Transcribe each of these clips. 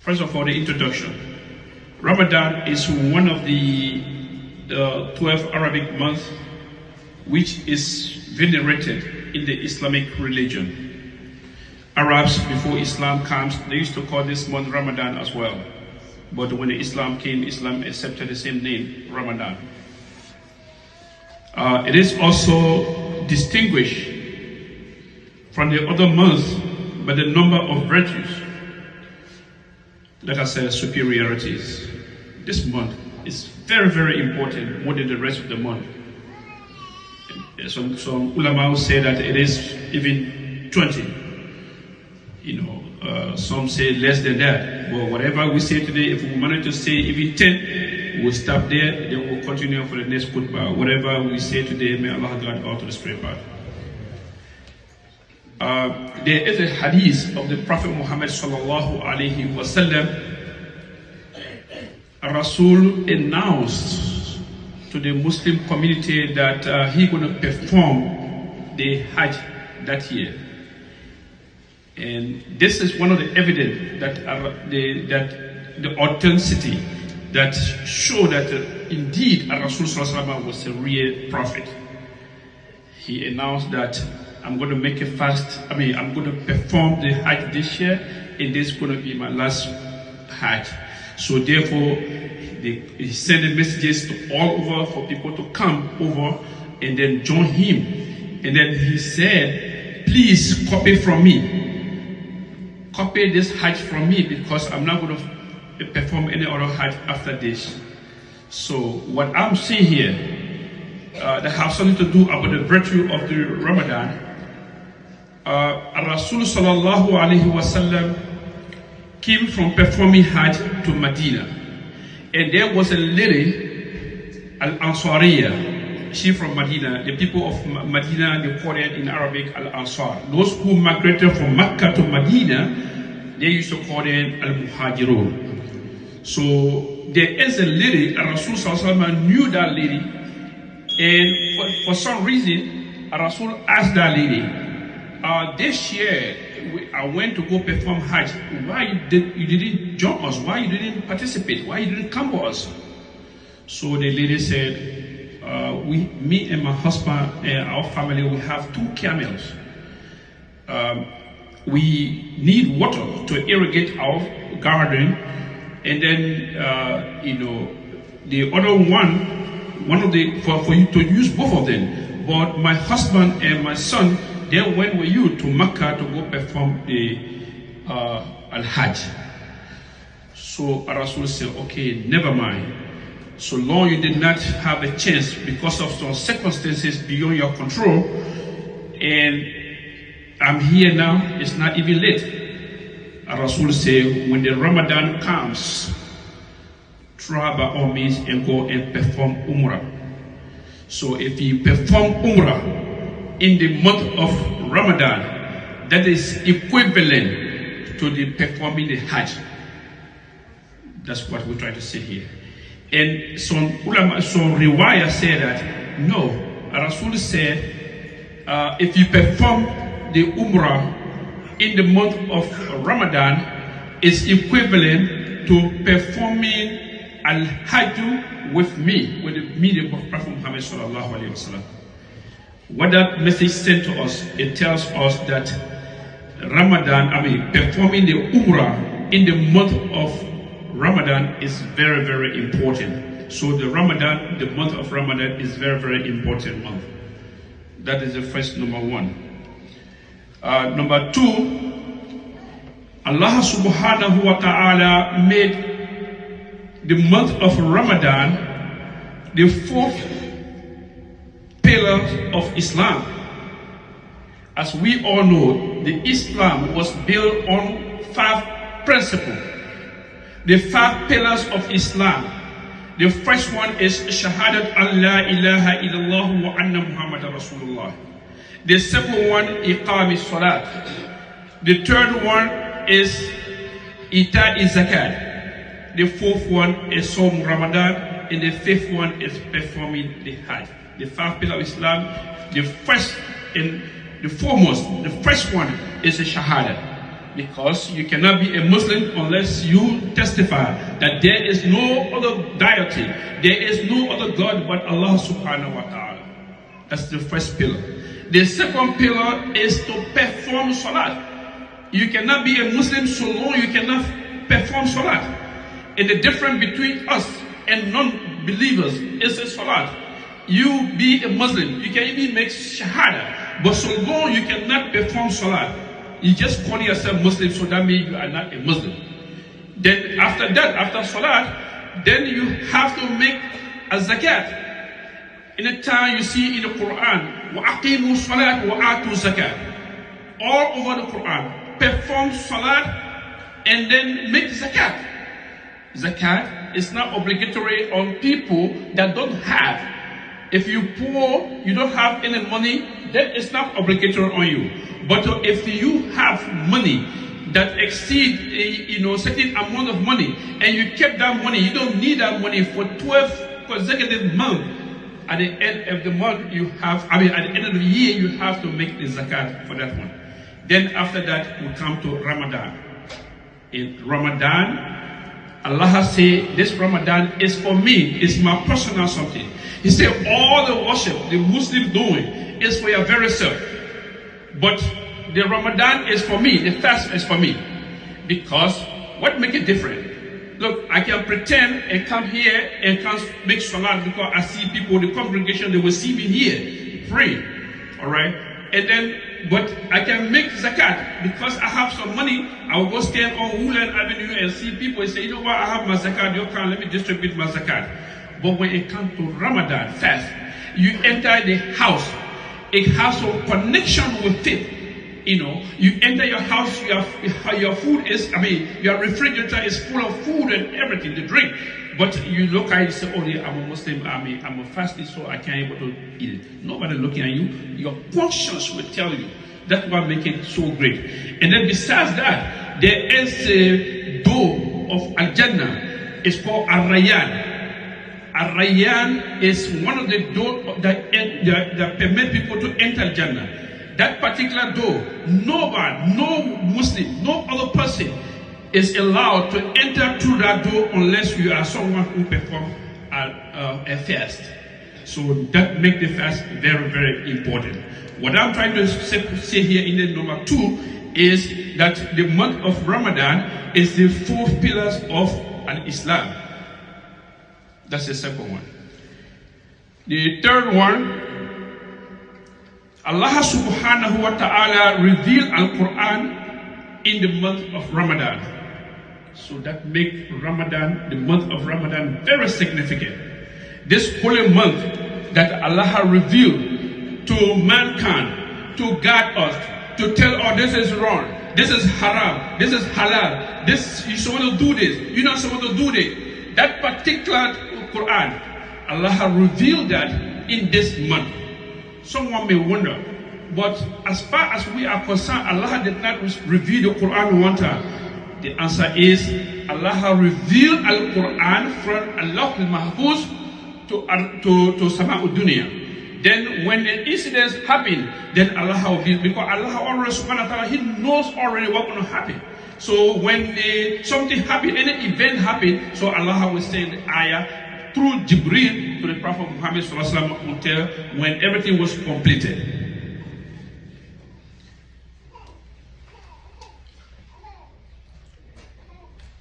First of all, the introduction. Ramadan is one of the 12 Arabic months which is venerated in the Islamic religion. Arabs, before Islam comes, they used to call this month Ramadan as well. But when Islam came, Islam accepted the same name, Ramadan. It is also distinguished from the other months by the number of virtues, like I said, superiorities. This month is very, very important, more than the rest of the month. Some ulama say that it is even 20. Some say less than that. But whatever we say today, if we manage to say even 10, we'll stop there, then we'll continue for the next khutbah. Whatever we say today, may Allah guide all to the straight path. There is a hadith of the Prophet Muhammad sallallahu alaihi wasallam. Rasul announced to the Muslim community that he going to perform the Hajj that year. And this is one of the evidence that the authenticity that show that indeed Rasul sallallahu alaihi wasallam was a real prophet. He announced that I'm going to make a fast. I'm going to perform the Hajj this year, and this is going to be my last Hajj. So therefore, he sent messages to all over for people to come over and then join him. And then he said, please copy from me. Copy this Hajj from me, because I'm not going to perform any other Hajj after this. So what I'm seeing here, that has something to do about the virtue of the Ramadan. Rasul sallallahu alaihi wasallam came from performing Hajj to Medina, and there was a lady, Al-Ansariya. She from Medina. The people of Medina, they call it in Arabic Al-Ansar. Those who migrated from Mecca to Medina, they used to call them Al-Muhajirun. So there is a lady, Rasul sallallahu alaihi wasallam knew that lady, and for some reason, Rasul asked that lady, this year I went to go perform Hajj. Why you didn't join us? Why you didn't participate? Why you didn't come with us? So the lady said, me and my husband and our family, we have 2 camels. We need water to irrigate our garden, and then the other one of the for you to use both of them. But my husband and my son, they went with you to Mecca to go perform the Al-Hajj. So Rasul said, okay, never mind. So long you did not have a chance because of some circumstances beyond your control, and I'm here now, it's not even late. Rasul said, when the Ramadan comes, try by all means and go and perform Umrah. So if you perform Umrah in the month of Ramadan, that is equivalent to the performing the Hajj. That's what we're trying to say here. And some riwayah say that no, Rasul said if you perform the Umrah in the month of Ramadan, it's equivalent to performing Al-Hajj with me, with the medium of Prophet Muhammad sallallahu alaihi wasallam. What that message sent to us, it tells us that performing the Umrah in the month of Ramadan is very, very important. So the month of Ramadan is very, very important month. That is the first number 1. Number 2, Allah subhanahu wa ta'ala made the month of Ramadan the 4th pillar of Islam. As we all know, the Islam was built on 5 principles. The 5 pillars of Islam. The first one is Shahadat Allah ilaha illallah wa anna Muhammadan Rasulullah. The second one, Iqam Salat. The third one is Ita'i Zakat. The fourth one is Sawm Ramadan. And the fifth one is performing the Hajj. The 5 pillars of Islam, the first and the foremost, the first one is the Shahada. Because you cannot be a Muslim unless you testify that there is no other deity, there is no other God but Allah subhanahu wa ta'ala. That's the first pillar. The second pillar is to perform salat. You cannot be a Muslim so long you cannot perform salat. And the difference between us and non-believers is a salat. You be a Muslim, you can even make shahada, but so long you cannot perform salat, you just call yourself Muslim, so that means you are not a Muslim. Then after that, after salat, then you have to make a zakat. In the time you see in the Quran, وَأَقِيمُوا الصَّلَاةَ وَآتُوا الزَّكَاةَ. All over the Quran, perform salat and then make zakat. Zakat is not obligatory on people that don't have. If you poor, you don't have any money, that is not obligatory on you. But if you have money that exceed a certain amount of money, and you kept that money, you don't need that money for 12 consecutive months. At the end of the month, at the end of the year, you have to make the zakat for that one. Then after that, we come to Ramadan. In Ramadan, Allah say, this Ramadan is for me, it's my personal something. He said, all the worship the Muslim doing is for your very self. But the Ramadan is for me, the fast is for me. Because what make it different? Look, I can pretend and come here and come make salat because I see people, the congregation, they will see me here praying. Alright? And then, but I can make zakat because I have some money. I will go stand on Woodland Avenue and see people and say, you know what, I have my zakat, you can let me distribute my zakat. But when it comes to Ramadan fast, you enter the house. It has a connection with it. You enter your house, your food is, your refrigerator is full of food and everything, the drink. But you look at it and say, oh yeah, I'm a Muslim, I'm a fasting, so I can't able to eat it. Nobody looking at you. Your conscience will tell you. That's what makes it so great. And then besides that, there is a door of Al-Jannah. It's called Ar-Rayyan. Ar-Rayyan is one of the doors that permit people to enter Jannah. That particular door, nobody, no Muslim, no other person is allowed to enter through that door unless you are someone who performs a fast. So that makes the fast very, very important. What I'm trying to say here in the number 2 is that the month of Ramadan is the 4 pillars of Islam. That's the second one. The third one, Allah subhanahu wa ta'ala revealed Al-Quran in the month of Ramadan. So that makes Ramadan, the month of Ramadan, very significant. This holy month that Allah revealed to mankind, to guide us, to tell us this is wrong, this is haram, this is halal, this you're supposed to do this, you're not supposed to do this. That particular Quran, Allah revealed that in this month. Someone may wonder, but as far as we are concerned, Allah did not reveal the Quran one time. The answer is, Allah revealed Al-Quran from Allah al-Mahfuz to Sama'ud Dunya. Then when the incidents happen, then Allah will reveal, because Allah already subhanahu wa ta'ala, He knows already what's going to happen. So when something happen, any event happen, so Allah will say the ayah through Jibreel to the Prophet Muhammad sallallahu alaihi wasallam until when everything was completed.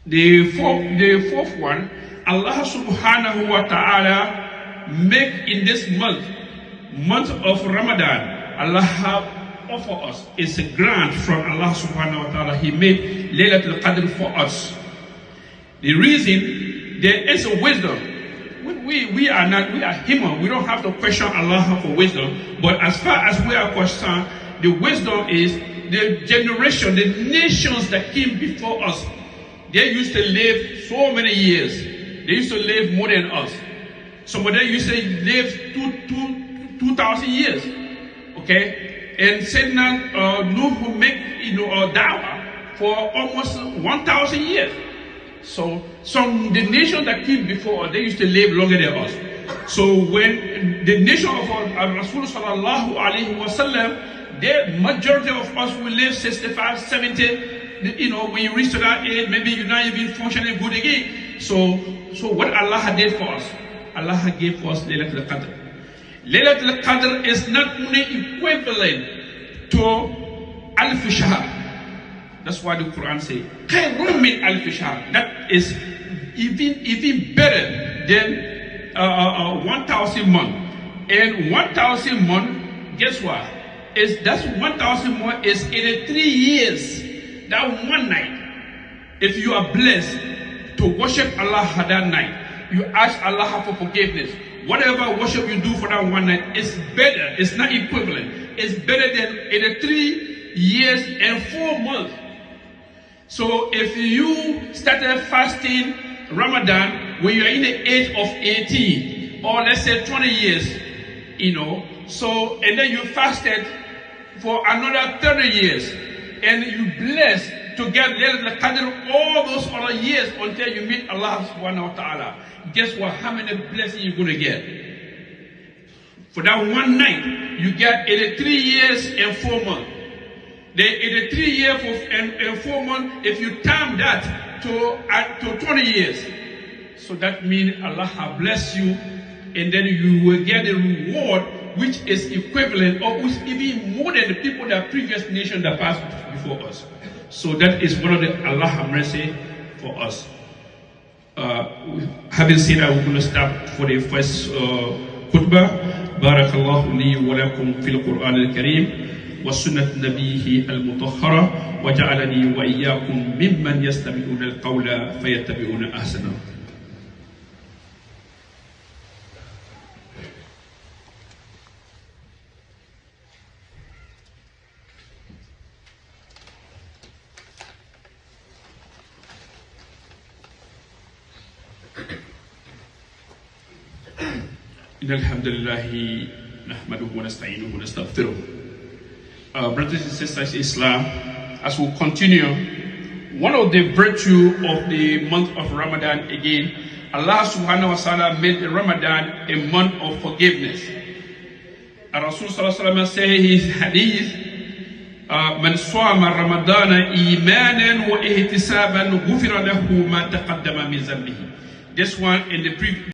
The fourth one, Allah subhanahu wa ta'ala make in this month of Ramadan, Allah offer us, it's a grant from Allah subhanahu wa ta'ala. He made Laylatul Qadr for us. The reason, there is a wisdom. We are human. We don't have to question Allah for wisdom. But as far as we are concerned, the wisdom is the generation, the nations that came before us. They used to live so many years. They used to live more than us. Some of them used to live 2,000 years. Okay? And Sayyidina Nuh make dawah for almost 1,000 years. So the nation that came before us, they used to live longer than us. So when the nation of Rasul sallallahu alaihi wasallam, the majority of us will live 65, 70, when you reach to that age, maybe you're not even functioning good again. So what Allah did for us, Allah gave for us Laylatul Qadr. Laylatul Qadr is not only equivalent to Alf Shahr. That's why the Quran says, Khayrun min Alf Shahr. That is even better than 1,000 months. And 1,000 months, guess what? That's 1,000 months is 83 years. That one night. If you are blessed to worship Allah that night, you ask Allah for forgiveness. Whatever worship you do for that one night is better. It's not equivalent. It's better than 83 years and 4 months. So if you started fasting Ramadan when you are in the age of 18, or let's say 20 years, so and then you fasted for another 30 years, and you blessed to get Laylatul Qadr all those other years until you meet Allah subhanahu wa ta'ala. Guess what? How many blessings you're going to get? For that one night, you get 83 years and 4 months. The 83 years and 4 months, if you time that to 20 years, so that means Allah has blessed you, and then you will get a reward which is equivalent or which even more than the people that previous nation that passed before us. So that is one of the Allah mercy for us. Having said that, we're going to start for the first khutbah. Barakallahu li wa lakum fil Quran al-Kareem wa sunnat nabiyhi al-mutahhara wa ja'alani wa iyyakum mimman yastami'una al-qawla fayattabi'una ahsana. إن الحمد لله نحمده ونستعينه ونستغفره. Brothers and sisters in Islam, as we continue, one of the virtues of the month of Ramadan again, Allah subhanahu wa ta'ala made the Ramadan a month of forgiveness. Rasul sallallahu alaihi wasallam said in his hadith, من صام رمضان إيمانا واحتسابا غفر له ما تقدم من ذنبه. This one in the previous